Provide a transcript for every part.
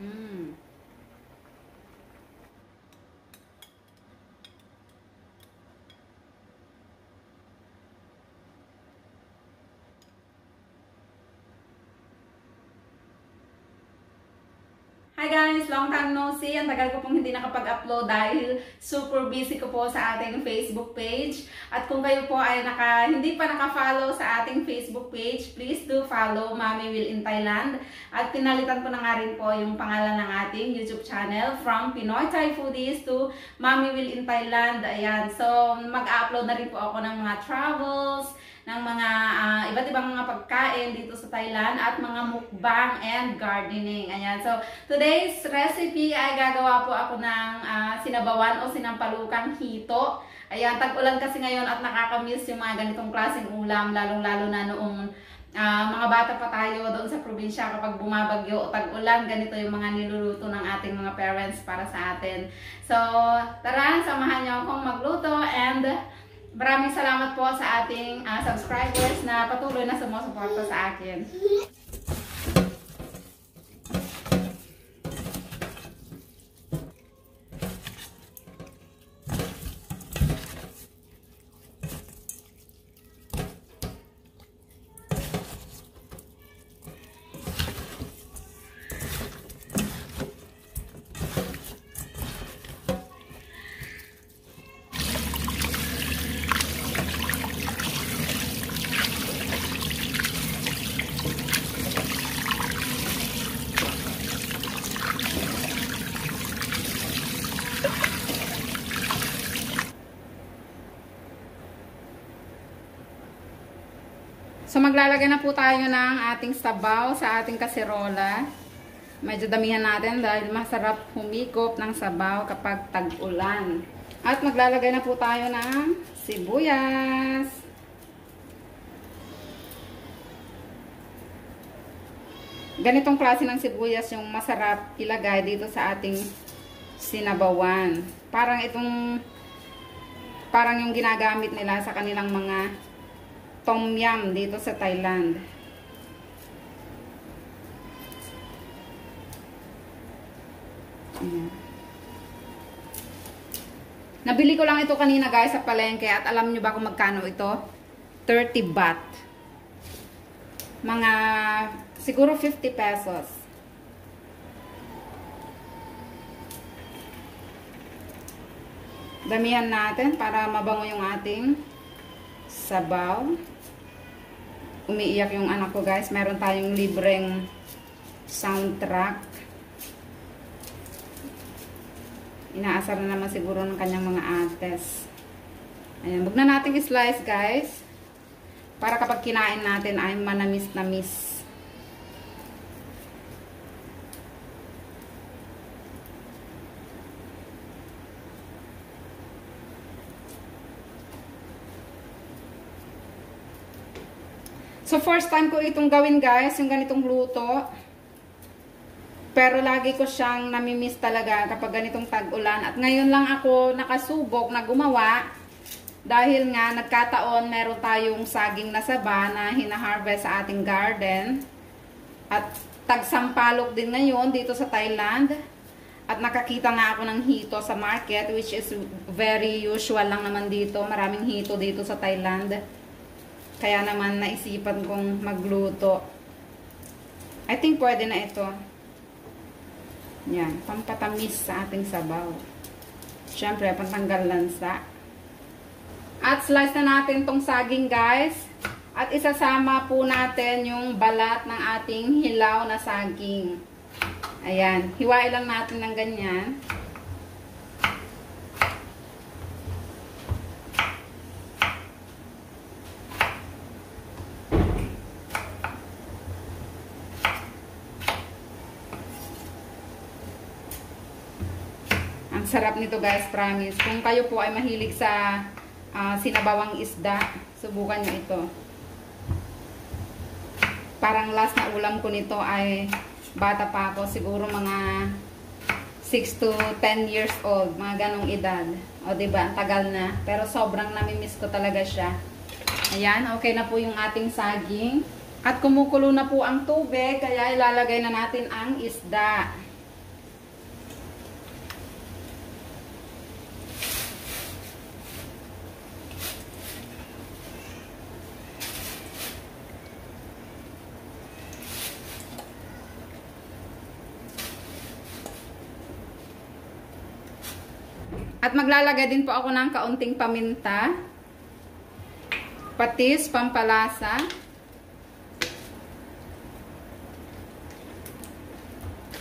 Mm. Hi guys! Long time no see. Ang tagal ko pong hindi nakapag-upload dahil super busy ko po sa ating Facebook page. At kung kayo po ay hindi pa naka-follow sa ating Facebook page, please do follow Mommy Will in Thailand. At pinalitan ko na nga rin po yung pangalan ng ating YouTube channel from Pinoy Thai Foodies to Mommy Will in Thailand. Ayan. So, mag-upload na rin po ako ng mga travels, ng mga iba't ibang mga pagkain dito sa Thailand at mga mukbang and gardening. Ayan. So, today's recipe ay gagawa po ako ng sinabawan o sinampalukang hito. Ayan, tag-ulan kasi ngayon at nakakamiss yung mga ganitong klaseng ulam, lalong-lalo na noong mga bata pa tayo doon sa probinsya kapag bumabagyo o tag-ulan, ganito yung mga niluluto ng ating mga parents para sa atin. So, tara, samahan niyo akong magluto and maraming salamat po sa ating subscribers na patuloy na sumusuporta sa akin. So, maglalagay na po tayo ng ating sabaw sa ating kaserola. Medyo damihan natin dahil masarap humigop ng sabaw kapag tag-ulan. At maglalagay na po tayo ng sibuyas. Ganitong klase ng sibuyas yung masarap ilagay dito sa ating sinabawan. Parang yung ginagamit nila sa kanilang mga tom yum dito sa Thailand. Ayan. Nabili ko lang ito kanina guys sa palengke at alam nyo ba kung magkano ito? 30 baht. Mga siguro 50 pesos. Damihan natin para mabango yung ating sabaw. Umiiyak yung anak ko guys. Meron tayong libreng soundtrack. Inaasar na naman siguro ng kanyang mga ates. Ayan. Huwag na natin i-slice guys. Para kapag kinain natin ay manamis-namis. So, first time ko itong gawin guys, yung ganitong luto. Pero lagi ko siyang namimiss talaga kapag ganitong tag-ulan. At ngayon lang ako nakasubok na gumawa. Dahil nga nagkataon meron tayong saging na saba na hina-harvest sa ating garden. At tagsampalok din ngayon dito sa Thailand. At nakakita nga ako ng hito sa market, which is very usual lang naman dito. Maraming hito dito sa Thailand. Kaya naman naisipan kong magluto. I think pwede na ito. Yan, pampatamis sa ating sabaw. Siyempre, pantanggal lansa. At slice na natin tong saging guys. At isasama po natin yung balat ng ating hilaw na saging. Ayan, hiwain lang natin ng ganyan. Ang sarap nito guys, promise. Kung kayo po ay mahilig sa sinabawang isda, subukan nyo ito. Parang last na ulam ko nito ay bata pa ako, siguro mga 6 to 10 years old, mga ganong edad. O diba, ang tagal na. Pero sobrang namimiss ko talaga siya. Ayan, okay na po yung ating saging. At kumukulo na po ang tubig, kaya ilalagay na natin ang isda. At maglalagay din po ako ng kaunting paminta. Patis, pampalasa.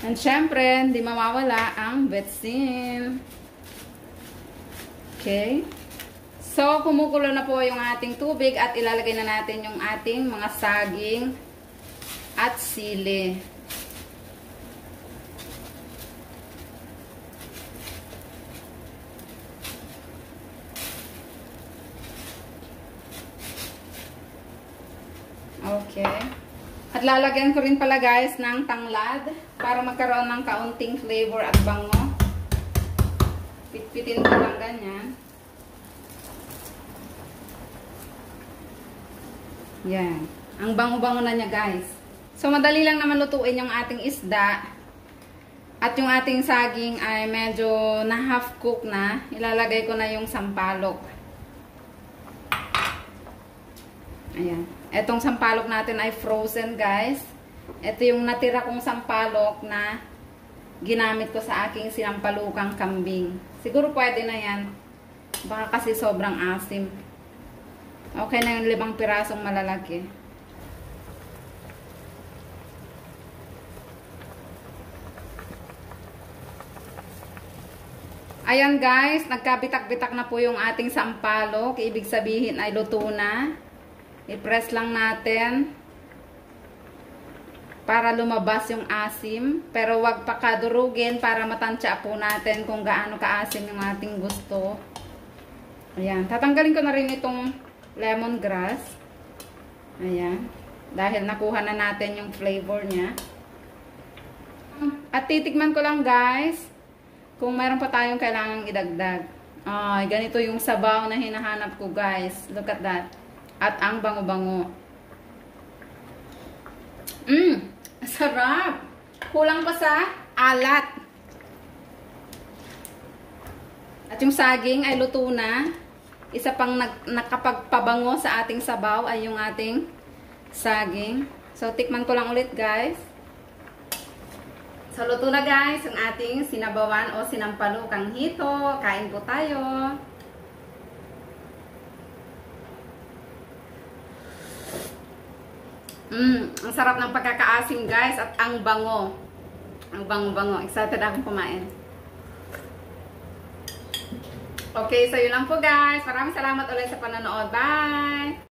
And syempre, hindi mawawala ang betsin. Okay. So, kumukulo na po yung ating tubig at ilalagay na natin yung ating mga saging at sili. Okay. At lalagyan ko rin pala guys ng tanglad para magkaroon ng kaunting flavor at bango. Pitpitin ko lang ganyan. Yan. Ang bango-bango na niya guys. So madali lang naman lutuin yung ating isda. At yung ating saging ay medyo na half cook na. Ilalagay ko na yung sampalok. Ayan. Etong sampalok natin ay frozen guys. Ito yung natira kong sampalok na ginamit ko sa aking sinampalukang kambing. Siguro pwede na yan. Baka kasi sobrang asim. Okay na yung 5 pirasong malalaki. Ayan guys, nagkabitak-bitak na po yung ating sampalok. Ibig sabihin ay luto na. I-press lang natin para lumabas yung asim. Pero wag pa kadurugin para matansya po natin kung gaano kaasim yung ating gusto. Ayan. Tatanggalin ko na rin itong lemongrass. Ayan. Dahil nakuha na natin yung flavor niya. At titikman ko lang guys kung mayroon pa tayong kailangang idagdag. Ay, ganito yung sabaw na hinahanap ko guys. Look at that. At ang bango-bango. Sarap. Kulang pa sa alat. At yung saging ay luto na. Isa pang nakapagpabango sa ating sabaw ay yung ating saging. So, tikman ko lang ulit guys. So, luto na guys yung ating sinabawan o sinampalukang hito. Kain po tayo. Ang sarap ng pagkakaasim guys at ang bango. Ang bango-bango. Excited akong kumain. Okay, so yun lang po guys. Maraming salamat ulit sa panonood. Bye!